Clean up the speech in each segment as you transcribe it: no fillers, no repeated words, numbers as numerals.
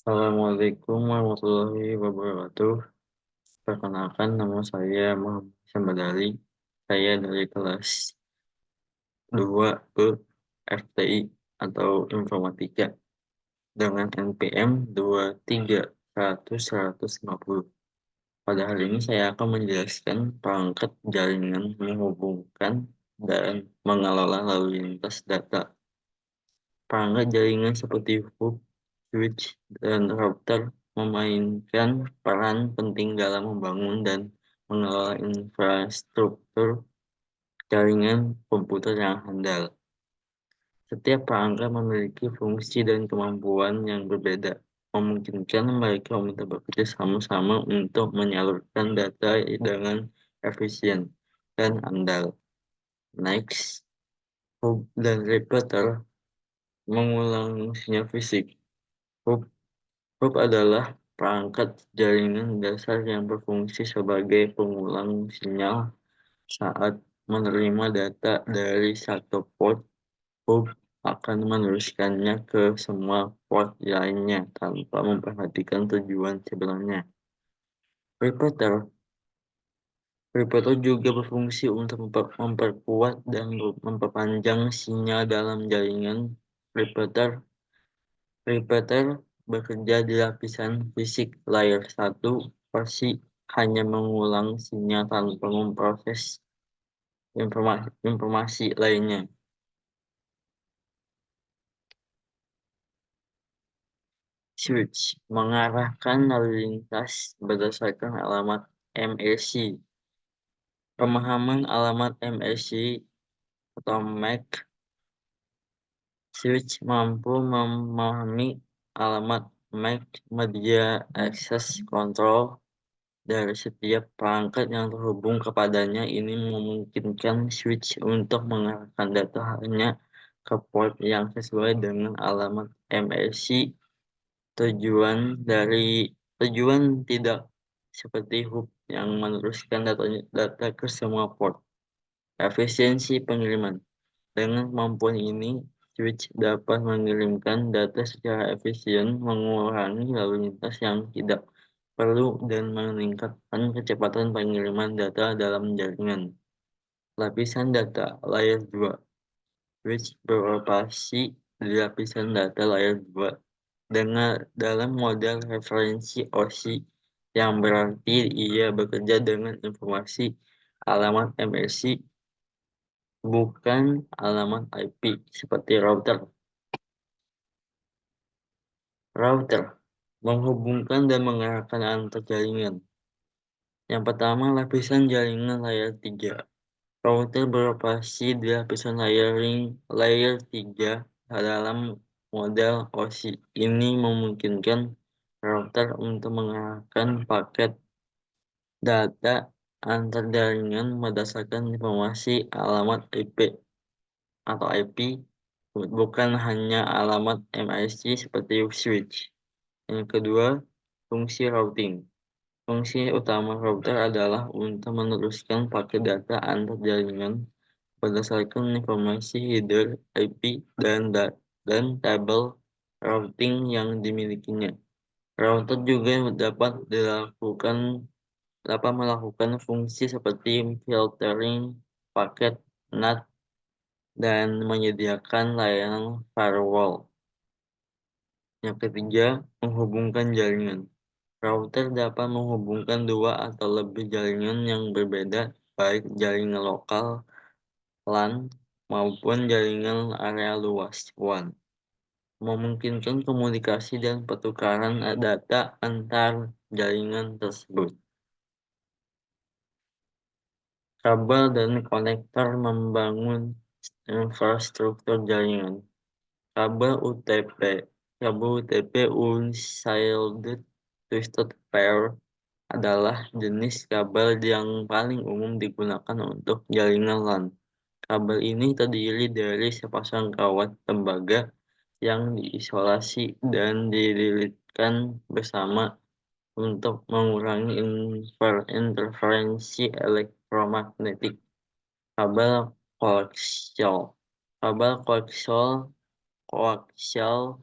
Assalamualaikum warahmatullahi wabarakatuh. Perkenalkan, nama saya Muhammad Syambadali. Saya dari kelas 2 FTI atau Informatika dengan NPM 23150. Pada hari ini saya akan menjelaskan perangkat jaringan menghubungkan dan mengelola lalu lintas data. Perangkat jaringan seperti hub, switch, dan router memainkan peran penting dalam membangun dan mengelola infrastruktur jaringan komputer yang handal. Setiap perangkat memiliki fungsi dan kemampuan yang berbeda, memungkinkan mereka untuk bekerja sama-sama untuk menyalurkan data dengan efisien dan andal. Next, hub dan repeater mengulang fungsinya fisik. Hub Hub adalah perangkat jaringan dasar yang berfungsi sebagai pengulang sinyal saat menerima data dari satu port. Hub akan meneruskannya ke semua port lainnya tanpa memperhatikan tujuan sebelumnya. Repeater Repeater juga berfungsi untuk memperkuat dan memperpanjang sinyal dalam jaringan. Repeater Repeater bekerja di lapisan fisik layer 1, versi hanya mengulang sinyal tanpa memproses informasi lainnya. Switch mengarahkan lalu lintas berdasarkan alamat MAC. Pemahaman alamat MAC atau MAC. Switch mampu memahami alamat MAC Media Access Control dari setiap perangkat yang terhubung kepadanya. Ini memungkinkan switch untuk mengarahkan data hanya ke port yang sesuai dengan alamat MAC. Tujuan tidak seperti hub yang meneruskan data ke semua port. Efisiensi pengiriman. Dengan kemampuan ini, switch dapat mengirimkan data secara efisien, mengurangi lalu lintas yang tidak perlu, dan meningkatkan kecepatan pengiriman data dalam jaringan. Lapisan data layer 2. Switch beroperasi di lapisan data layer 2 dalam model referensi OSI, yang berarti ia bekerja dengan informasi alamat MAC, bukan alamat IP seperti router. Router menghubungkan dan mengarahkan antar jaringan. Yang pertama, lapisan jaringan layer 3. Router beroperasi di lapisan layer 3 dalam model OSI. Ini memungkinkan router untuk mengarahkan paket data antar jaringan berdasarkan informasi alamat IP atau IP, bukan hanya alamat MAC seperti switch. Yang kedua, fungsi routing. Fungsi utama router adalah untuk meneruskan paket data antar jaringan berdasarkan informasi header IP dan tabel routing yang dimilikinya. Router juga dapat melakukan fungsi seperti filtering paket NAT dan menyediakan layanan firewall. Yang ketiga, menghubungkan jaringan. Router dapat menghubungkan dua atau lebih jaringan yang berbeda, baik jaringan lokal LAN maupun jaringan area luas WAN, memungkinkan komunikasi dan pertukaran data antar jaringan tersebut. Kabel dan konektor membangun infrastruktur jaringan. Kabel UTP Unshielded Twisted Pair adalah jenis kabel yang paling umum digunakan untuk jaringan LAN. Kabel ini terdiri dari sepasang kawat tembaga yang diisolasi dan dililitkan bersama untuk mengurangi interferensi elektromagnetik. Kabel koaksial. Kabel koaksial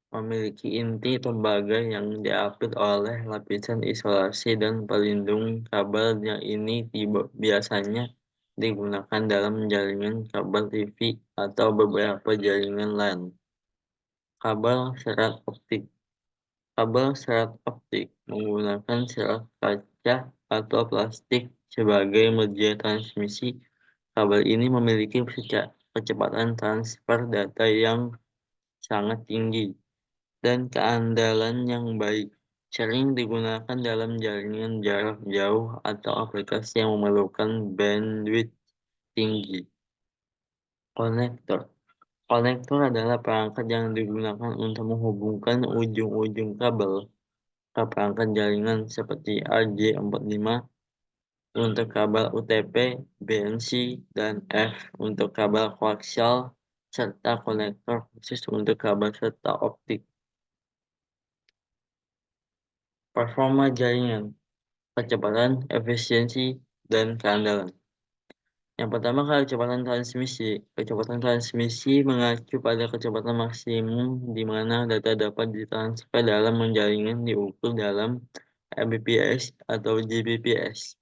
memiliki inti tembaga yang diapit oleh lapisan isolasi dan pelindung. Kabel yang ini biasanya digunakan dalam jaringan kabel TV atau beberapa jaringan LAN. Kabel serat optik. Kabel serat optik menggunakan serat kaca atau plastik sebagai media transmisi. Kabel ini memiliki kecepatan transfer data yang sangat tinggi dan keandalan yang baik. Sering digunakan dalam jaringan jarak jauh atau aplikasi yang memerlukan bandwidth tinggi. Konektor. Konektor adalah perangkat yang digunakan untuk menghubungkan ujung-ujung kabel ke perangkat jaringan seperti RJ45 untuk kabel UTP, BNC, dan F untuk kabel koaksial, serta konektor khusus untuk kabel serta optik. Performa jaringan, kecepatan, efisiensi, dan keandalan. Yang pertama, kecepatan transmisi. Kecepatan transmisi mengacu pada kecepatan maksimum di mana data dapat ditransfer dalam jaringan diukur dalam Mbps atau Gbps.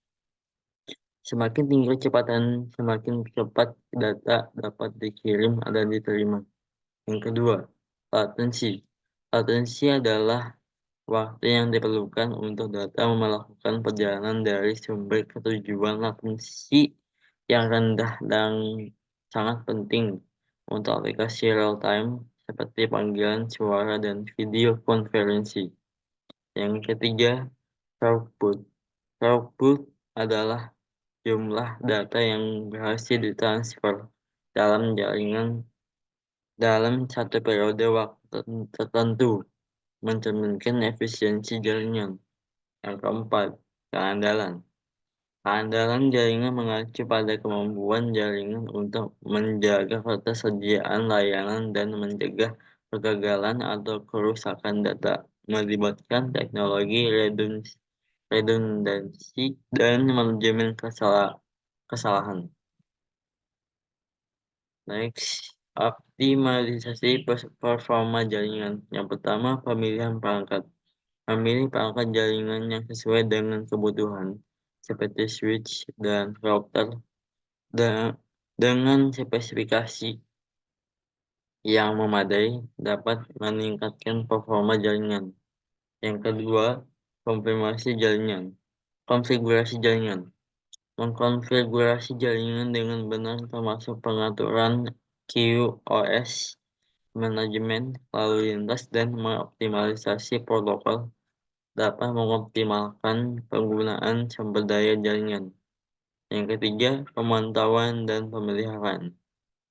Semakin tinggi kecepatan, semakin cepat data dapat dikirim dan diterima. Yang kedua, latensi. Latensi adalah waktu yang diperlukan untuk data melakukan perjalanan dari sumber ke tujuan. Latensi yang rendah dan sangat penting untuk aplikasi real-time seperti panggilan suara dan video konferensi. Yang ketiga, throughput. Throughput adalah jumlah data yang berhasil ditransfer dalam jaringan dalam satu periode waktu tertentu, mencerminkan efisiensi jaringan. Yang keempat, keandalan. Keandalan jaringan mengacu pada kemampuan jaringan untuk menjaga ketersediaan layanan dan mencegah kegagalan atau kerusakan data, melibatkan teknologi redundansi dan manajemen kesalahan. Next, optimalisasi performa jaringan. Yang pertama, pemilihan perangkat. Memilih perangkat jaringan yang sesuai dengan kebutuhan, seperti switch dan router dengan spesifikasi yang memadai dapat meningkatkan performa jaringan. Yang kedua, konfigurasi jaringan. Mengkonfigurasi jaringan dengan benar termasuk pengaturan QoS, manajemen lalu lintas, dan mengoptimalisasi protokol dapat mengoptimalkan penggunaan sumber daya jaringan. Yang ketiga, pemantauan dan pemeliharaan.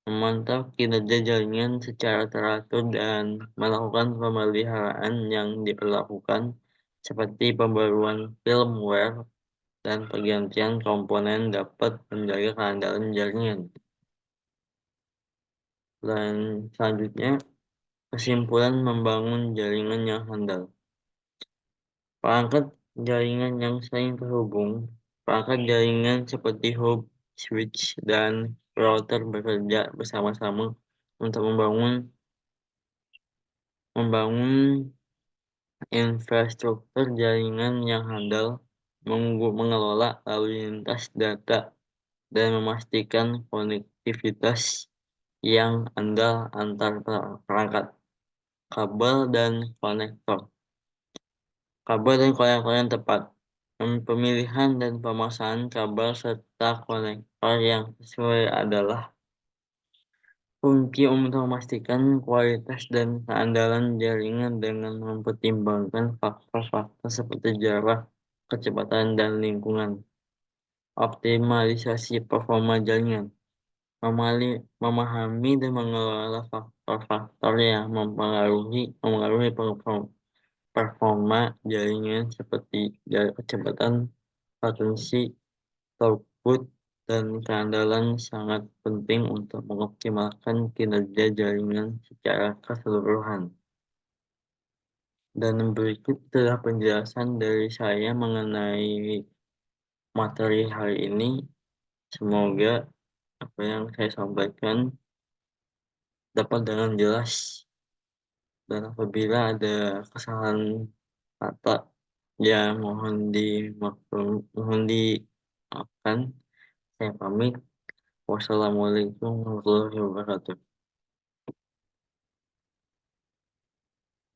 Memantau kinerja jaringan secara teratur dan melakukan pemeliharaan yang diperlakukan seperti pembaruan firmware dan pergantian komponen dapat menjaga keandalan jaringan. Dan selanjutnya, kesimpulan membangun jaringan yang handal. Perangkat jaringan yang sering terhubung. Perangkat jaringan seperti hub, switch, dan router bekerja bersama-sama untuk membangun infrastruktur jaringan yang handal, mengelola lalu lintas data, dan memastikan konektivitas yang andal antar perangkat. Kabel dan konektor. Kabel dan konektor yang tepat. Pemilihan dan pemasangan kabel serta konektor yang sesuai adalah kunci untuk memastikan kualitas dan keandalan jaringan dengan mempertimbangkan faktor-faktor seperti jarak, kecepatan, dan lingkungan. Optimalisasi performa jaringan. Memahami dan mengelola faktor-faktor yang mempengaruhi performa jaringan seperti kecepatan, latensi, throughput, dan keandalan sangat penting untuk mengoptimalkan kinerja jaringan secara keseluruhan. Dan berikut adalah penjelasan dari saya mengenai materi hari ini. Semoga apa yang saya sampaikan dapat dengan jelas dan apabila ada kesalahan kata, ya mohon dimaafkan. Saya pamit. Wassalamualaikum warahmatullahi wabarakatuh.